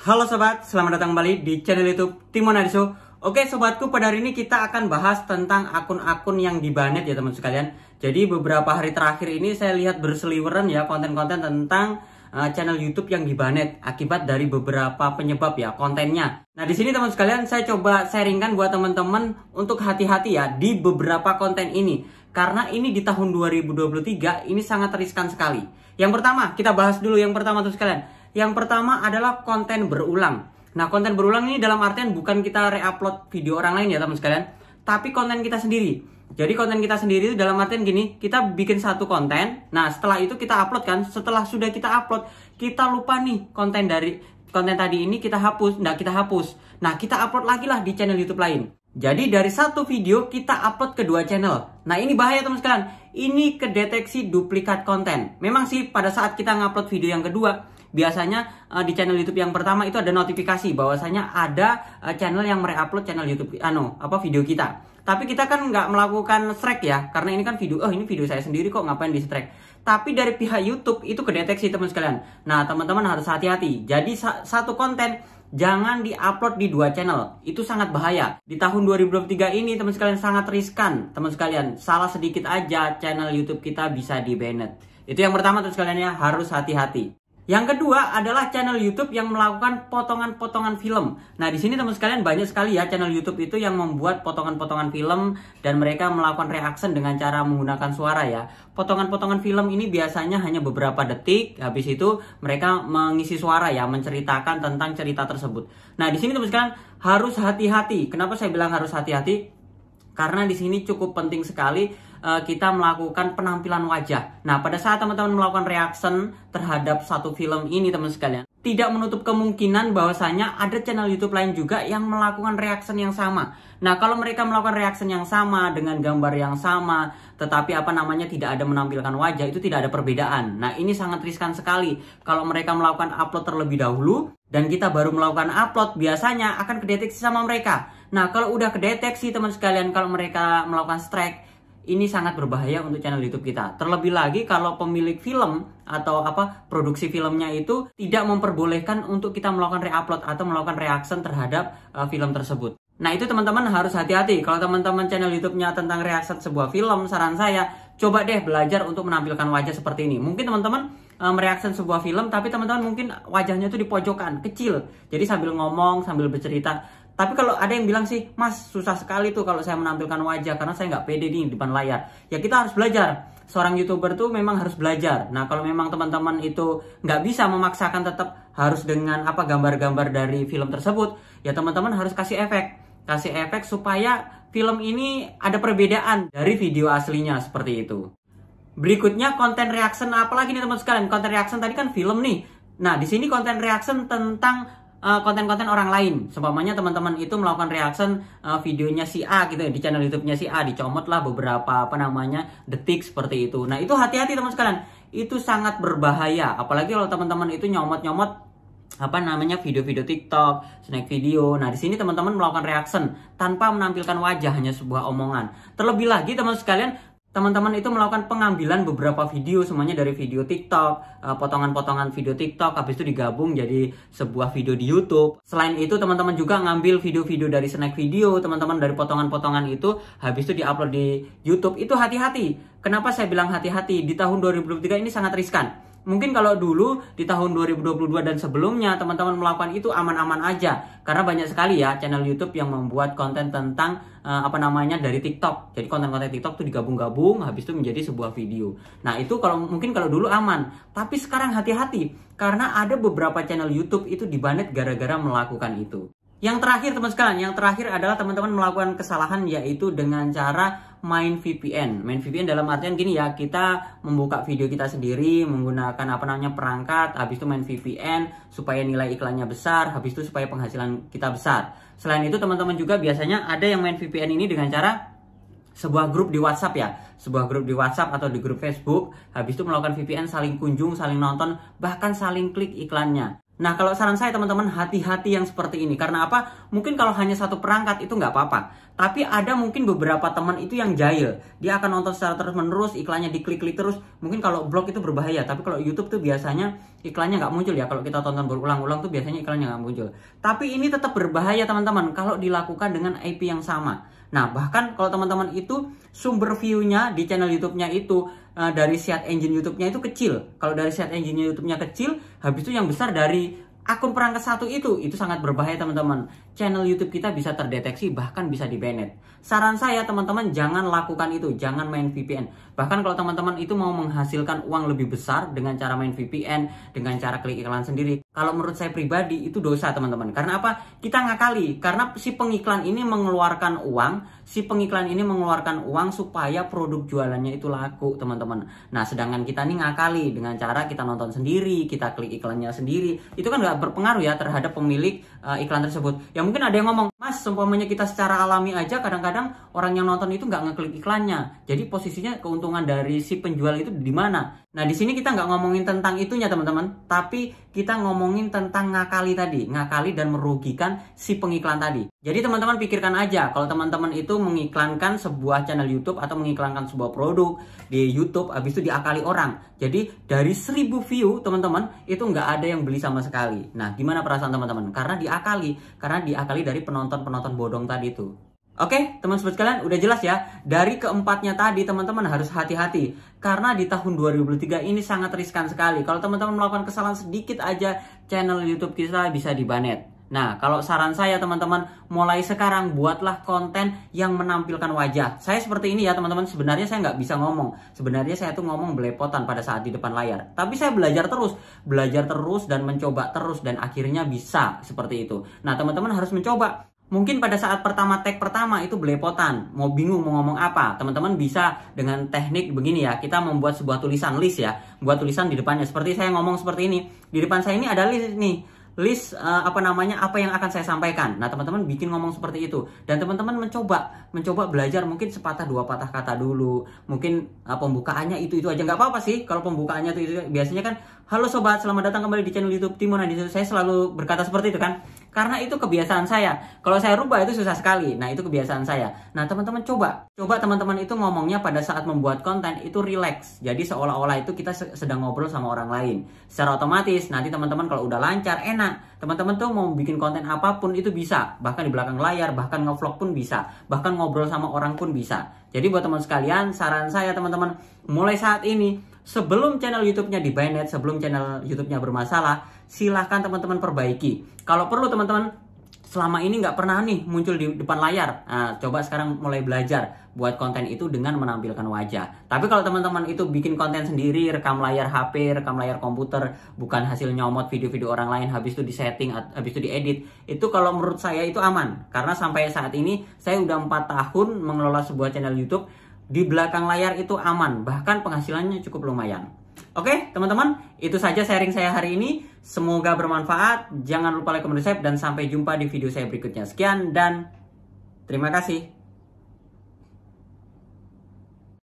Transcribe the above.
Halo sobat, selamat datang kembali di channel YouTube Timon Adiso. Oke sobatku, pada hari ini kita akan bahas tentang akun-akun yang dibanet ya teman sekalian. Jadi beberapa hari terakhir ini saya lihat berseliweran ya konten-konten tentang channel YouTube yang dibanet akibat dari beberapa penyebab ya kontennya. Nah di sini teman sekalian saya coba sharingkan buat teman-teman untuk hati-hati ya di beberapa konten ini, karena ini di tahun 2023 ini sangat riskan sekali. Yang pertama kita bahas dulu yang pertama teman sekalian. Yang pertama adalah konten berulang. Nah, konten berulang ini dalam artian bukan kita re-upload video orang lain ya teman sekalian, tapi konten kita sendiri. Jadi konten kita sendiri itu dalam artian gini, kita bikin satu konten, nah setelah itu kita upload kan, setelah sudah kita upload, kita lupa nih konten tadi ini kita hapus, nah kita hapus. Nah, kita upload lagi lah di channel YouTube lain. Jadi dari satu video kita upload ke dua channel. Nah ini bahaya teman sekalian, ini kedeteksi duplikat konten. Memang sih pada saat kita ngupload video yang kedua, biasanya di channel YouTube yang pertama itu ada notifikasi bahwasanya ada channel yang mereupload channel YouTube video kita. Tapi kita kan nggak melakukan strike ya, karena ini kan video, ini video saya sendiri kok, ngapain di strike. Tapi dari pihak YouTube itu kedeteksi teman sekalian. Nah teman-teman harus hati-hati. Jadi satu konten jangan diupload di dua channel, itu sangat bahaya. Di tahun 2023 ini teman sekalian sangat riskan teman sekalian. Salah sedikit aja channel YouTube kita bisa di-banned. Itu yang pertama teman sekalian ya, harus hati-hati. Yang kedua adalah channel YouTube yang melakukan potongan-potongan film. Nah, di sini teman sekalian banyak sekali ya channel YouTube itu yang membuat potongan-potongan film dan mereka melakukan reaction dengan cara menggunakan suara ya. Potongan-potongan film ini biasanya hanya beberapa detik, habis itu mereka mengisi suara ya, menceritakan tentang cerita tersebut. Nah, di sini teman sekalian harus hati-hati. Kenapa saya bilang harus hati-hati? Karena di sini cukup penting sekali kita melakukan penampilan wajah. Nah, pada saat teman-teman melakukan reaction terhadap satu film ini teman sekalian, tidak menutup kemungkinan bahwasanya ada channel YouTube lain juga yang melakukan reaction yang sama. Nah, kalau mereka melakukan reaction yang sama dengan gambar yang sama, tetapi tidak ada menampilkan wajah, itu tidak ada perbedaan. Nah, ini sangat riskan sekali. Kalau mereka melakukan upload terlebih dahulu dan kita baru melakukan upload, biasanya akan kedeteksi sama mereka. Nah, kalau udah kedeteksi teman sekalian, kalau mereka melakukan strike, ini sangat berbahaya untuk channel YouTube kita. Terlebih lagi kalau pemilik film atau produksi filmnya itu tidak memperbolehkan untuk kita melakukan re-upload atau melakukan reaction terhadap film tersebut. Nah, itu teman-teman harus hati-hati. Kalau teman-teman channel YouTube-nya tentang reaction sebuah film, saran saya coba deh belajar untuk menampilkan wajah seperti ini. Mungkin teman-teman mereaction sebuah film, tapi teman-teman mungkin wajahnya itu di pojokan, kecil. Jadi sambil ngomong, sambil bercerita. Tapi kalau ada yang bilang sih, Mas susah sekali tuh kalau saya menampilkan wajah karena saya nggak pede di depan layar. Ya kita harus belajar. Seorang YouTuber tuh memang harus belajar. Nah kalau memang teman-teman itu nggak bisa memaksakan tetap harus dengan gambar-gambar dari film tersebut, ya teman-teman harus kasih efek. Kasih efek supaya film ini ada perbedaan dari video aslinya seperti itu. Berikutnya konten reaction apalagi nih teman sekalian. Konten reaction tadi kan film nih. Nah di sini konten reaction tentang konten-konten orang lain. Seumpamanya teman-teman itu melakukan reaction videonya si A gitu ya, di channel YouTube-nya si A, dicomot lah beberapa detik seperti itu. Nah, itu hati-hati teman sekalian. Itu sangat berbahaya. Apalagi kalau teman-teman itu nyomot-nyomot video-video TikTok, snack video. Nah, di sini teman-teman melakukan reaction tanpa menampilkan wajah, hanya sebuah omongan. Terlebih lagi teman sekalian, teman-teman itu melakukan pengambilan beberapa video, semuanya dari video TikTok, potongan-potongan video TikTok, habis itu digabung jadi sebuah video di YouTube. Selain itu teman-teman juga ngambil video-video dari snack video, teman-teman dari potongan-potongan itu, habis itu diupload di YouTube. Itu hati-hati. Kenapa saya bilang hati-hati? Di tahun 2023 ini sangat riskan. Mungkin kalau dulu di tahun 2022 dan sebelumnya teman-teman melakukan itu aman-aman aja, karena banyak sekali ya channel YouTube yang membuat konten tentang dari TikTok. Jadi konten-konten TikTok itu digabung-gabung habis itu menjadi sebuah video. Nah, itu mungkin kalau dulu aman, tapi sekarang hati-hati karena ada beberapa channel YouTube itu di-banned gara-gara melakukan itu. Yang terakhir teman sekalian, yang terakhir adalah teman-teman melakukan kesalahan yaitu dengan cara main VPN. Main VPN dalam artian gini ya, kita membuka video kita sendiri menggunakan perangkat, habis itu main VPN supaya nilai iklannya besar, habis itu supaya penghasilan kita besar. Selain itu teman-teman juga biasanya ada yang main VPN ini dengan cara sebuah grup di WhatsApp ya, sebuah grup di WhatsApp atau di grup Facebook, habis itu melakukan VPN, saling kunjung, saling nonton, bahkan saling klik iklannya. Nah, kalau saran saya teman-teman, hati-hati yang seperti ini. Karena apa? Mungkin kalau hanya satu perangkat itu nggak apa-apa. Tapi ada mungkin beberapa teman itu yang jahil. Dia akan nonton secara terus-menerus, iklannya diklik-klik terus. Mungkin kalau blog itu berbahaya. Tapi kalau YouTube tuh biasanya iklannya nggak muncul ya. Kalau kita tonton berulang-ulang tuh biasanya iklannya nggak muncul. Tapi ini tetap berbahaya teman-teman kalau dilakukan dengan IP yang sama. Nah, bahkan kalau teman-teman itu sumber view-nya di channel YouTube-nya itu dari search engine YouTube-nya itu kecil. Kalau dari search engine YouTube-nya kecil, habis itu yang besar dari akun perangkat satu itu sangat berbahaya teman-teman. Channel YouTube kita bisa terdeteksi, bahkan bisa di-banned. Saran saya teman-teman, jangan lakukan itu, jangan main VPN. Bahkan kalau teman-teman itu mau menghasilkan uang lebih besar dengan cara main VPN, dengan cara klik iklan sendiri, kalau menurut saya pribadi itu dosa teman-teman. Karena apa? Kita ngakali, karena si pengiklan ini mengeluarkan uang, supaya produk jualannya itu laku teman-teman. Nah, sedangkan kita nih ngakali dengan cara kita nonton sendiri, kita klik iklannya sendiri, itu kan nggak berpengaruh ya terhadap pemilik iklan tersebut. Ya mungkin ada yang ngomong, Mas, seumpamanya kita secara alami aja kadang-kadang orang yang nonton itu nggak ngeklik iklannya. Jadi posisinya keuntungan dari si penjual itu di mana? Nah, di sini kita nggak ngomongin tentang itunya teman-teman, tapi kita ngomongin tentang ngakali tadi, ngakali dan merugikan si pengiklan tadi. Jadi teman-teman pikirkan aja, kalau teman-teman itu mengiklankan sebuah channel YouTube atau mengiklankan sebuah produk di YouTube, habis itu diakali orang. Jadi dari 1000 view teman-teman itu nggak ada yang beli sama sekali. Nah, gimana perasaan teman-teman? Karena diakali dari penonton-penonton bodong tadi itu. Oke, teman-teman sekalian, udah jelas ya. Dari keempatnya tadi, teman-teman harus hati-hati. Karena di tahun 2023 ini sangat riskan sekali. Kalau teman-teman melakukan kesalahan sedikit aja, channel YouTube kita bisa di-banned. Nah, kalau saran saya teman-teman, mulai sekarang buatlah konten yang menampilkan wajah. Saya seperti ini ya teman-teman, sebenarnya saya nggak bisa ngomong. Sebenarnya saya tuh ngomong belepotan pada saat di depan layar. Tapi saya belajar terus dan mencoba terus dan akhirnya bisa seperti itu. Nah, teman-teman harus mencoba. Mungkin pada saat tag pertama itu belepotan, mau bingung mau ngomong apa. Teman-teman bisa dengan teknik begini ya, kita membuat sebuah tulisan list ya. Buat tulisan di depannya, seperti saya ngomong seperti ini. Di depan saya ini ada list nih. Apa yang akan saya sampaikan. Nah, teman-teman bikin ngomong seperti itu. Dan teman-teman mencoba belajar mungkin sepatah dua patah kata dulu. Mungkin pembukaannya itu aja. Nggak apa-apa sih kalau pembukaannya itu biasanya kan, halo sobat, selamat datang kembali di channel YouTube Timo Nadiso. Saya selalu berkata seperti itu kan. Karena itu kebiasaan saya. Kalau saya rubah itu susah sekali. Nah, itu kebiasaan saya. Nah, teman-teman coba teman-teman itu ngomongnya pada saat membuat konten itu relax. Jadi seolah-olah itu kita sedang ngobrol sama orang lain. Secara otomatis nanti teman-teman kalau udah lancar, enak. Teman-teman tuh mau bikin konten apapun itu bisa. Bahkan di belakang layar, bahkan ngevlog pun bisa. Bahkan ngobrol sama orang pun bisa. Jadi buat teman sekalian, saran saya teman-teman, mulai saat ini, sebelum channel YouTube-nya di-banned, sebelum channel YouTube-nya bermasalah, silahkan teman-teman perbaiki. Kalau perlu teman-teman, selama ini nggak pernah nih muncul di depan layar. Nah, coba sekarang mulai belajar buat konten itu dengan menampilkan wajah. Tapi kalau teman-teman itu bikin konten sendiri, rekam layar HP, rekam layar komputer, bukan hasil nyomot video-video orang lain, habis itu disetting, habis itu diedit, itu kalau menurut saya itu aman. Karena sampai saat ini, saya udah 4 tahun mengelola sebuah channel YouTube, di belakang layar itu aman, bahkan penghasilannya cukup lumayan. Oke, teman-teman, itu saja sharing saya hari ini. Semoga bermanfaat. Jangan lupa like, comment, subscribe, dan sampai jumpa di video saya berikutnya. Sekian dan terima kasih.